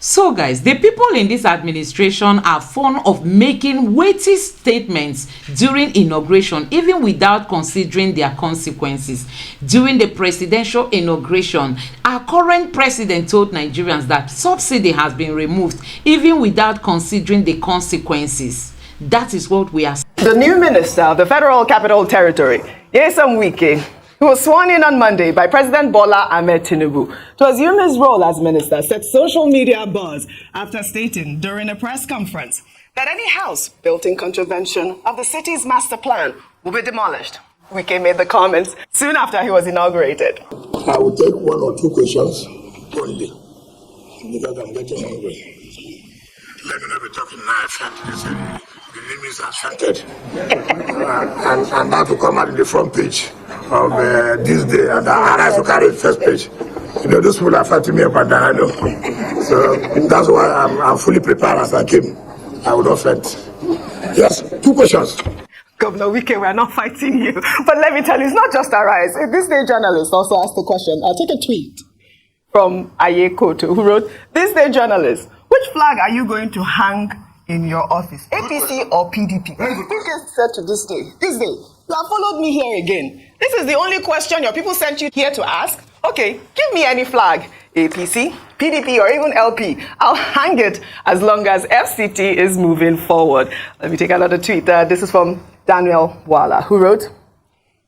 So guys, the people in this administration are fond of making weighty statements during inauguration, even without considering their consequences. During the presidential inauguration, our current president told Nigerians that subsidy has been removed, even without considering the consequences. That is what we are saying. The new minister of the Federal Capital Territory, Tinubu Wike, who was sworn in on Monday by President Bola Tinubu to assume his role as minister, set social media buzz after stating during a press conference that any house built in contravention of the city's master plan will be demolished. Wike made the comments soon after he was inaugurated. I will take one or two questions only because I'm getting angry. Let me not be talking now. The name is affected, and that will come out in the front page of this day, and I have to carry the first page. You know, those people are fighting me about that, I know. So that's why I'm fully prepared as I came. I would offend. Yes, two questions. Governor Wike, we are not fighting you. But let me tell you, it's not just Arise. This Day journalist also asked the question. I'll take a tweet from Harcourt, who wrote, "This Day journalist, which flag are you going to hang in your office, APC or PDP?" Wike said to this day, you have followed me here again. This is the only question your people sent you here to ask. Okay, give me any flag, APC, PDP, or even LP. I'll hang it as long as FCT is moving forward. Let me take another tweet. This is from Bola, who wrote,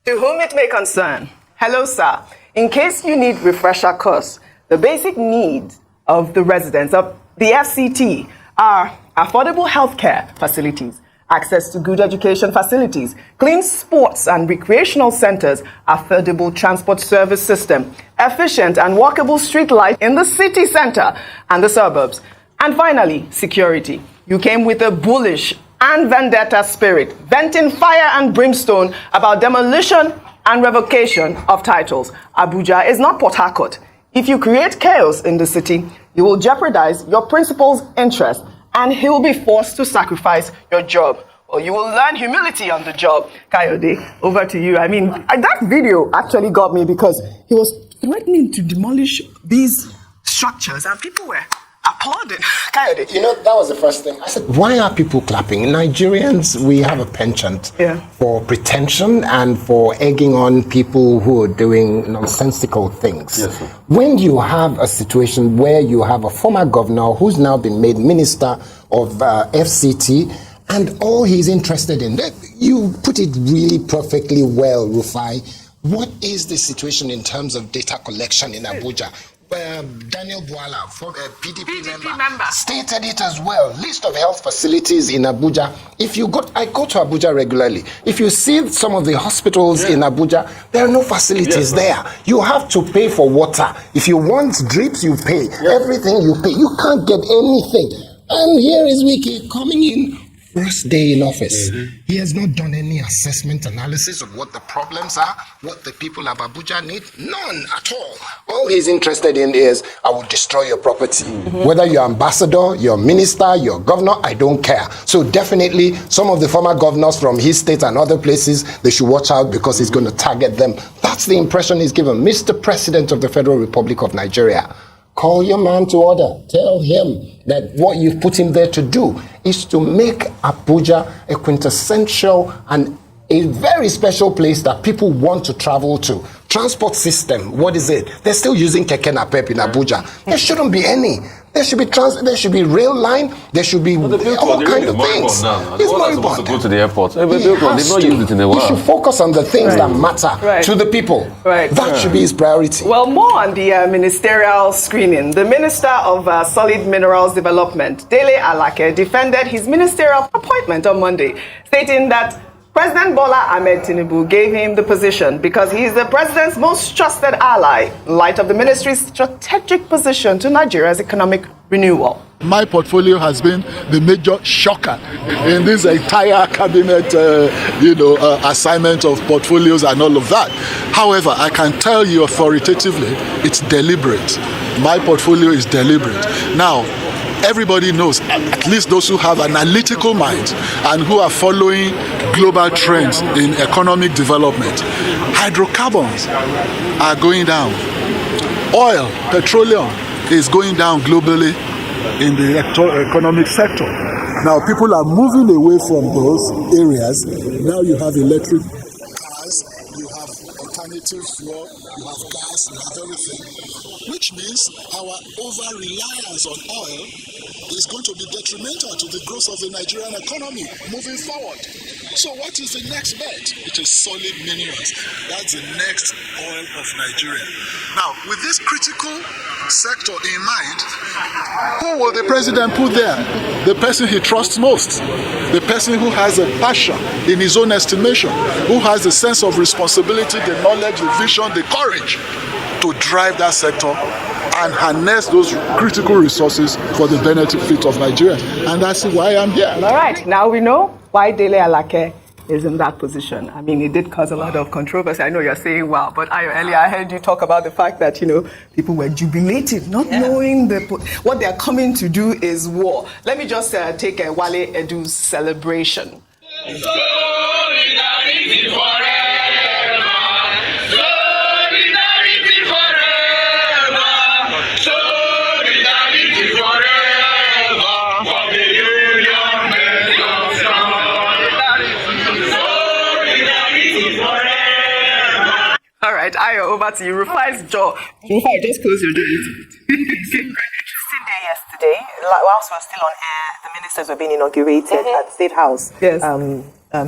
"To whom it may concern, hello, sir. In case you need refresher course, the basic needs of the residents of the FCT are affordable healthcare facilities, access to good education facilities, clean sports and recreational centers, affordable transport service system, efficient and walkable street light in the city center and the suburbs, and finally, security. You came with a bullish and vendetta spirit, venting fire and brimstone about demolition and revocation of titles. Abuja is not Port Harcourt. If you create chaos in the city, you will jeopardize your principal's interest, and he will be forced to sacrifice your job, or you will learn humility on the job." Kayode, over to you. I mean, that video actually got me because he was threatening to demolish these structures, and people were applauding. Kayode. You know, that was the first thing. I said, why are people clapping? Nigerians, we have a penchant for pretension and for egging on people who are doing nonsensical things. Yes, sir. When you have a situation where you have a former governor who's now been made minister of FCT, and all he's interested in, you put it really perfectly well, Rufai. What is the situation in terms of data collection in Abuja? Bola, PDP member, stated it as well. List of health facilities in Abuja. I go to Abuja regularly. If you see some of the hospitals in Abuja, there are no facilities there. You have to pay for water. If you want drips, you pay. Everything you pay. You can't get anything. And here is Wike coming in. First day in office. He has not done any assessment analysis of what the problems are, what the people of Abuja need. None at all. All he's interested in is, I will destroy your property. Whether you're ambassador, you're minister, you're governor, I don't care. So definitely, some of the former governors from his state and other places, they should watch out because he's going to target them. That's the impression he's given. Mr. President of the Federal Republic of Nigeria, call your man to order. Tell him that what you've put him there to do is to make Abuja a quintessential and a very special place that people want to travel to. Transport system, what is it? They're still using Keke Napep in Abuja. There shouldn't be any. There should be rail line. There should be all kinds of things. It's not supposed to go to the airport. They've not used it in a while. He should focus on the things that matter to the people. That should be his priority. Well, more on the ministerial screening. The Minister of Solid Minerals Development, Dele Alake, defended his ministerial appointment on Monday, stating that President Bola Tinubu gave him the position because he is the president's most trusted ally in light of the ministry's strategic position to Nigeria's economic renewal. My portfolio has been the major shocker in this entire cabinet, assignment of portfolios and all of that. However, I can tell you authoritatively, it's deliberate. My portfolio is deliberate. Now, everybody knows, at least those who have analytical minds and who are following global trends in economic development, hydrocarbons are going down. Oil, petroleum is going down globally. in the economic sector. Now people are moving away from those areas. Now you have electric cars, you have alternative fuel, you have gas, you have everything, which means our over-reliance on oil is going to be detrimental to the growth of the Nigerian economy moving forward. So what is the next bet? It is solid minerals. That's the next oil of Nigeria. Now, with this critical sector in mind, who will the president put there? The person he trusts most. The person who has a passion in his own estimation, who has a sense of responsibility, the knowledge, the vision, the courage to drive that sector and harness those critical resources for the benefit of Nigeria. And that's why I'm here. All right, now we know why Dele Alake is in that position. I mean, it did cause a lot of controversy. I know you're saying, wow, but earlier I heard you talk about the fact that, people were jubilated, not knowing what they're coming to do is war. Let me just take a Wale Edu's celebration. Solidarity forever. Solidarity forever. Solidarity forever. For the union makes us strong. Solidarity forever. All right, Ayo, over to you. Rufai's jaw. Rufai, just close your door. Interesting day yesterday. Whilst we're still on air, the ministers were being inaugurated at State House. Yes.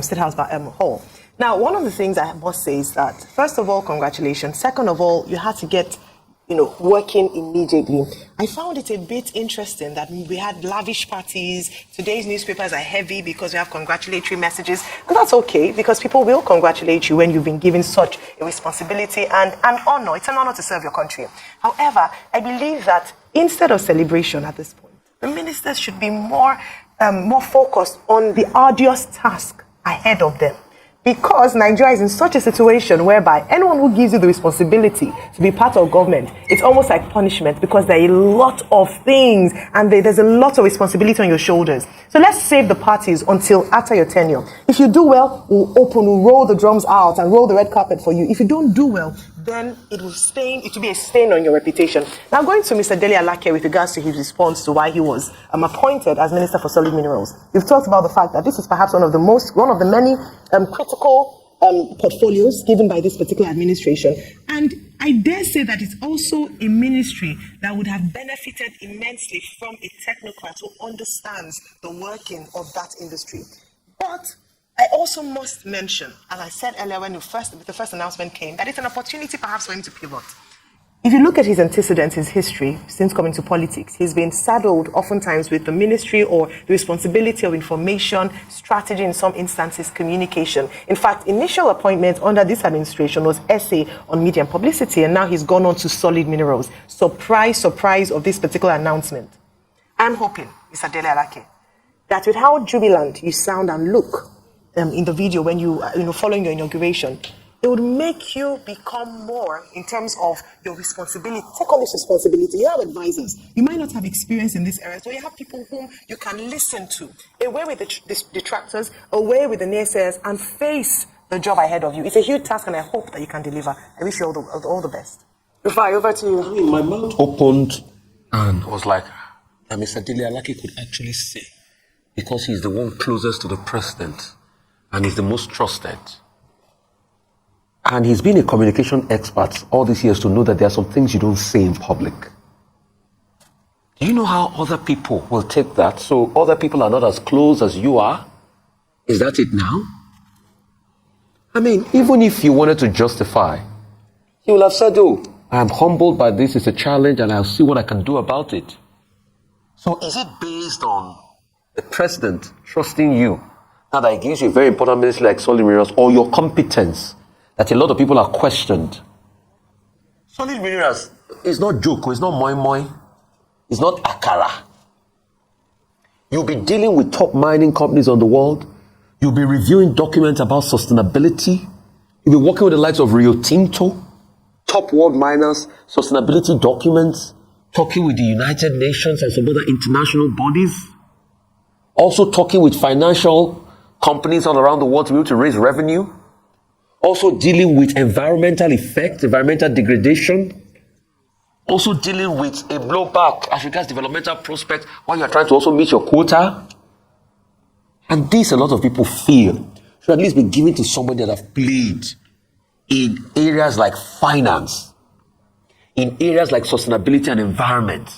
State House Hall. Now, one of the things I must say is that, first of all, congratulations. Second of all, you had to get, working immediately. I found it a bit interesting that we had lavish parties. Today's newspapers are heavy because we have congratulatory messages. And that's okay, because people will congratulate you when you've been given such a responsibility and an honor. It's an honor to serve your country. However, I believe that instead of celebration at this point, the ministers should be more focused on the arduous task ahead of them. Because Nigeria is in such a situation whereby anyone who gives you the responsibility to be part of government, it's almost like punishment, because there are a lot of things and there's a lot of responsibility on your shoulders. So let's save the parties until after your tenure. If you do well, we'll roll the drums out and roll the red carpet for you. If you don't do well, then it will be a stain on your reputation. Now, going to Mr. Dele Alake with regards to his response to why he was appointed as Minister for Solid Minerals. We've talked about the fact that this is perhaps one of the many critical portfolios given by this particular administration. And I dare say that it's also a ministry that would have benefited immensely from a technocrat who understands the working of that industry. But I also must mention, as I said earlier when the first announcement came, that it's an opportunity perhaps for him to pivot. If you look at his antecedents, his history, since coming to politics, he's been saddled oftentimes with the ministry or the responsibility of information, strategy, in some instances, communication. In fact, initial appointment under this administration was essay on media and publicity, and now he's gone on to Solid Minerals. Surprise of this particular announcement. I'm hoping, Mr. Dele Alake, that with how jubilant you sound and look in the video when following your inauguration, it would make you become more in terms of your responsibility. Take on this responsibility. You have advisors. You might not have experience in this area, so you have people whom you can listen to. Away with the detractors, away with the naysayers, and face the job ahead of you. It's a huge task, and I hope that you can deliver. I wish you all the best. Rufai, over to you. I mean, my mouth opened and was like, that Mr. Dele Alake could actually say, because he's the one closest to the president and he's the most trusted. And he's been a communication expert all these years to know that there are some things you don't say in public. Do you know how other people will take that? So other people are not as close as you are? Is that it now? I mean, even if you wanted to justify, he will have said, oh, I am humbled by this, it's a challenge, and I'll see what I can do about it. So is it based on the president trusting you, now that he gives you a very important ministry like Solid Minerals, or your competence, that a lot of people are questioned? Solid Minerals is not joke, it's not moi moi, it's not akara. You'll be dealing with top mining companies on the world. You'll be reviewing documents about sustainability. You'll be working with the likes of Rio Tinto, top world miners, sustainability documents, talking with the United Nations and some other international bodies. Also talking with financial companies all around the world to be able to raise revenue. Also dealing with environmental effects, environmental degradation. also dealing with a blowback as regards developmental prospects while you are trying to also meet your quota. And this, a lot of people feel, should at least be given to somebody that have played in areas like finance, in areas like sustainability and environment,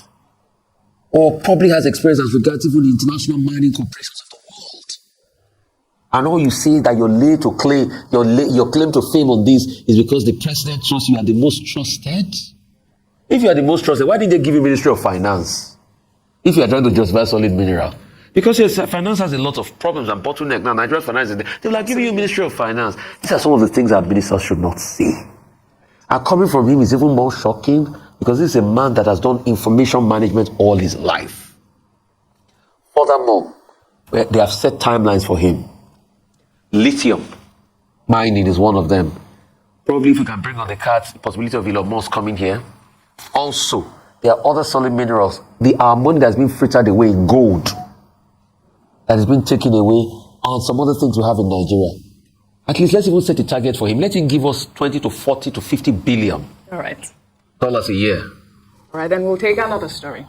or probably has experience as regards even international mining corporations of the world. And all you say that your claim to fame on this is because the president trusts you are the most trusted. If you are the most trusted, why didn't they give you Ministry of Finance? If you are trying to justify solid mineral. Because yes, finance has a lot of problems and bottleneck. Now, Nigeria's finance is there. They will have given you Ministry of Finance. These are some of the things that ministers should not say. And coming from him is even more shocking because this is a man that has done information management all his life. Furthermore, they have set timelines for him. Lithium mining is one of them. Probably if we can bring on the cards, the possibility of Elon Musk coming here. Also, there are other solid minerals. Our money that has been frittered away in gold, that has been taken away, and some other things we have in Nigeria. At least let's even set a target for him. Let him give us 20 to 40 to 50 billion. All right. Dollars a year. All right, then we'll take another story.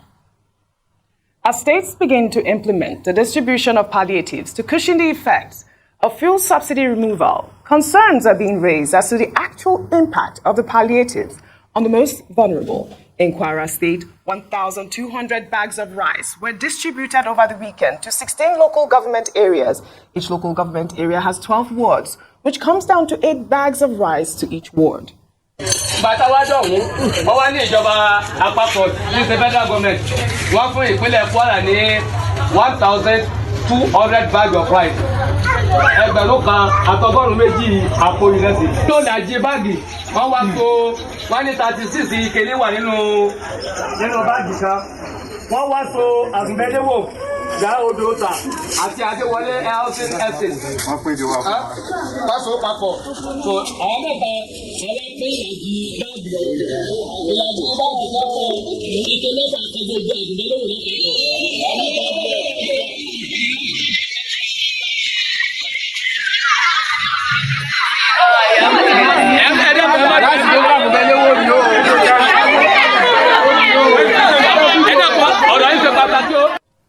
As states begin to implement the distribution of palliatives to cushion the effects of fuel subsidy removal, concerns are being raised as to the actual impact of the palliatives on the most vulnerable. In Kwara State, 1,200 bags of rice were distributed over the weekend to 16 local government areas. Each local government area has 12 wards, which comes down to 8 bags of rice to each ward. Bàtàwájọ́ ọ̀hún, wọ́n wá ní ìjọba àpapọ̀ ní federal government. Wọ́n fún ìpínlẹ̀ Kwara ní 1,200 bags of rice. Ẹgbẹ̀rún kan àtọgọ́rùn-ún méjì àpò ìrẹsì. Tó dàjí báàgì, wọ́n wá tó wọ́n ní 36 ìkèlé wà nínú báàgì kan. Wọ́n wá so àgùnbẹ́lẹ́wò ìyá odò ọ̀tà àti Adéwọlé housing estate. Wọ́n pín ìdíwọ́ fún wa. Wọ́n so papọ̀. So àwọn mẹ́ta àwọn pín ìlàjì báàgì ìlàjì báàgì kan fún ike mẹ́fà kan gbogbo àgùnbẹ́lẹ́wò lọ́kọ̀ọ́.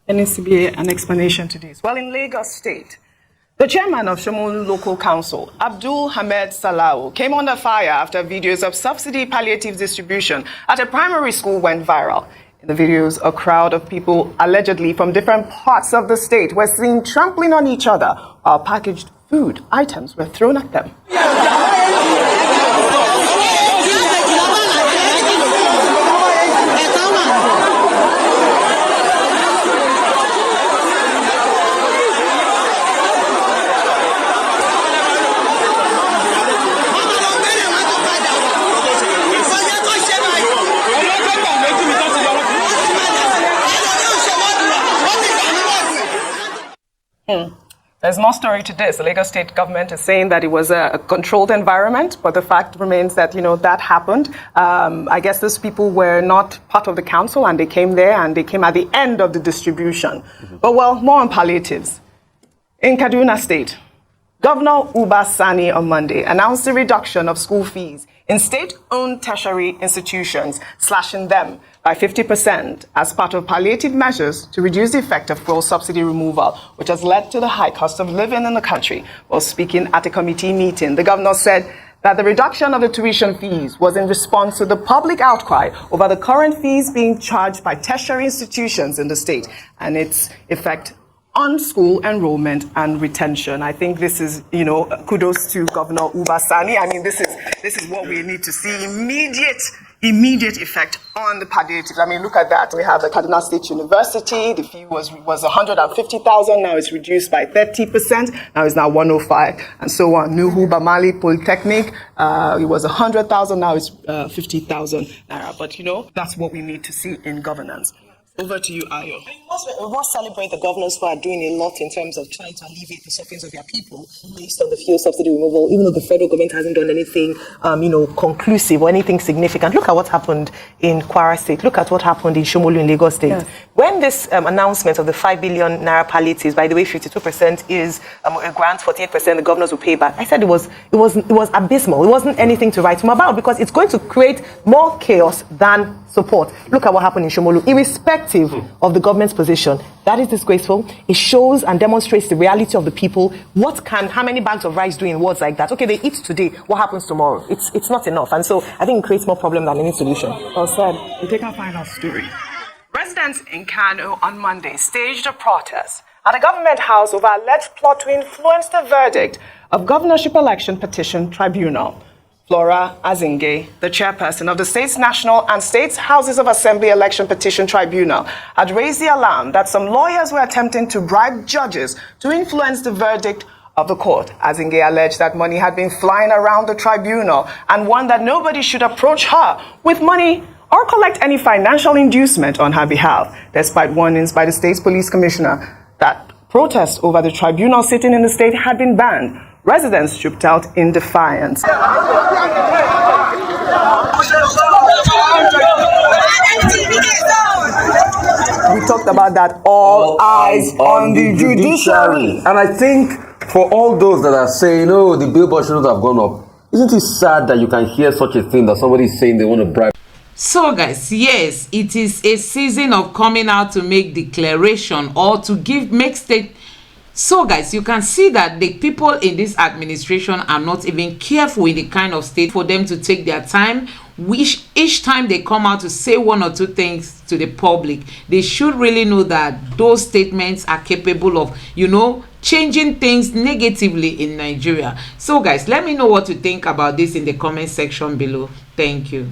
There needs to be an explanation to this. Well, in Lagos State, the chairman of Shomolu Local Council, Abdul Hamed Salau, came under fire after videos of subsidy palliative distribution at a primary school went viral. In the videos, a crowd of people, allegedly from different parts of the state, were seen trampling on each other while packaged food items were thrown at them. There's more story to this. The Lagos state government is saying that it was a controlled environment, but the fact remains that, that happened. I guess these people were not part of the council and they came there and they came at the end of the distribution. But well, more on palliatives. In Kaduna State, Governor Uba Sani on Monday announced the reduction of school fees in state-owned tertiary institutions, slashing them by 50% as part of palliative measures to reduce the effect of fuel subsidy removal, which has led to the high cost of living in the country. While speaking at a committee meeting, the governor said that the reduction of the tuition fees was in response to the public outcry over the current fees being charged by tertiary institutions in the state and its effect on school enrollment and retention. I think this is, kudos to Governor Uba Sani. I mean, this is what we need to see, immediate effect on the palliative. I mean, look at that. We have the Kaduna State University. The fee was 150,000. Now it's reduced by 30%. Now it's now 105, and so on. Nuhu Bamali Polytechnic. It was 100,000. Now it's 50,000 naira. But that's what we need to see in governance. Over to you, Ayo. We must celebrate the governors who are doing a lot in terms of trying to alleviate the sufferings of their people based on the fuel subsidy removal, even though the federal government hasn't done anything, conclusive or anything significant. Look at what happened in Kwara State. Look at what happened in Shomolu in Lagos State. Yes. When this announcement of the 5 billion naira palliatives, by the way, 52% is a grant, 48% the governors will pay back. I said it was abysmal. It wasn't anything to write home about because it's going to create more chaos than support. Look at what happened in Shomolu. Irrespective of the government's position, that is disgraceful. It shows and demonstrates the reality of the people. How many bags of rice do in words like that? Okay, they eat today. What happens tomorrow? It's not enough. And so I think it creates more problem than any solution. Well said. We take our final story. Residents in Kano on Monday staged a protest at the government house over alleged plot to influence the verdict of governorship election petition tribunal. Flora Azinge, the chairperson of the State's National and State's Houses of Assembly Election Petition Tribunal, had raised the alarm that some lawyers were attempting to bribe judges to influence the verdict of the court. Azinge alleged that money had been flying around the tribunal and warned that nobody should approach her with money or collect any financial inducement on her behalf, despite warnings by the state's police commissioner that protests over the tribunal sitting in the state had been banned. Residents trooped out in defiance. We talked about that. All eyes on the judiciary. And I think for all those that are saying, oh, the billboard shouldn't have gone up, isn't it sad that you can hear such a thing that somebody is saying they want to bribe? So guys, yes, it is a season of coming out to make declaration or to make state. So guys, you can see that the people in this administration are not even careful in the kind of state for them to take their time. Which each time they come out to say one or two things to the public, they should really know that those statements are capable of, changing things negatively in Nigeria. So guys, let me know what you think about this in the comment section below. Thank you.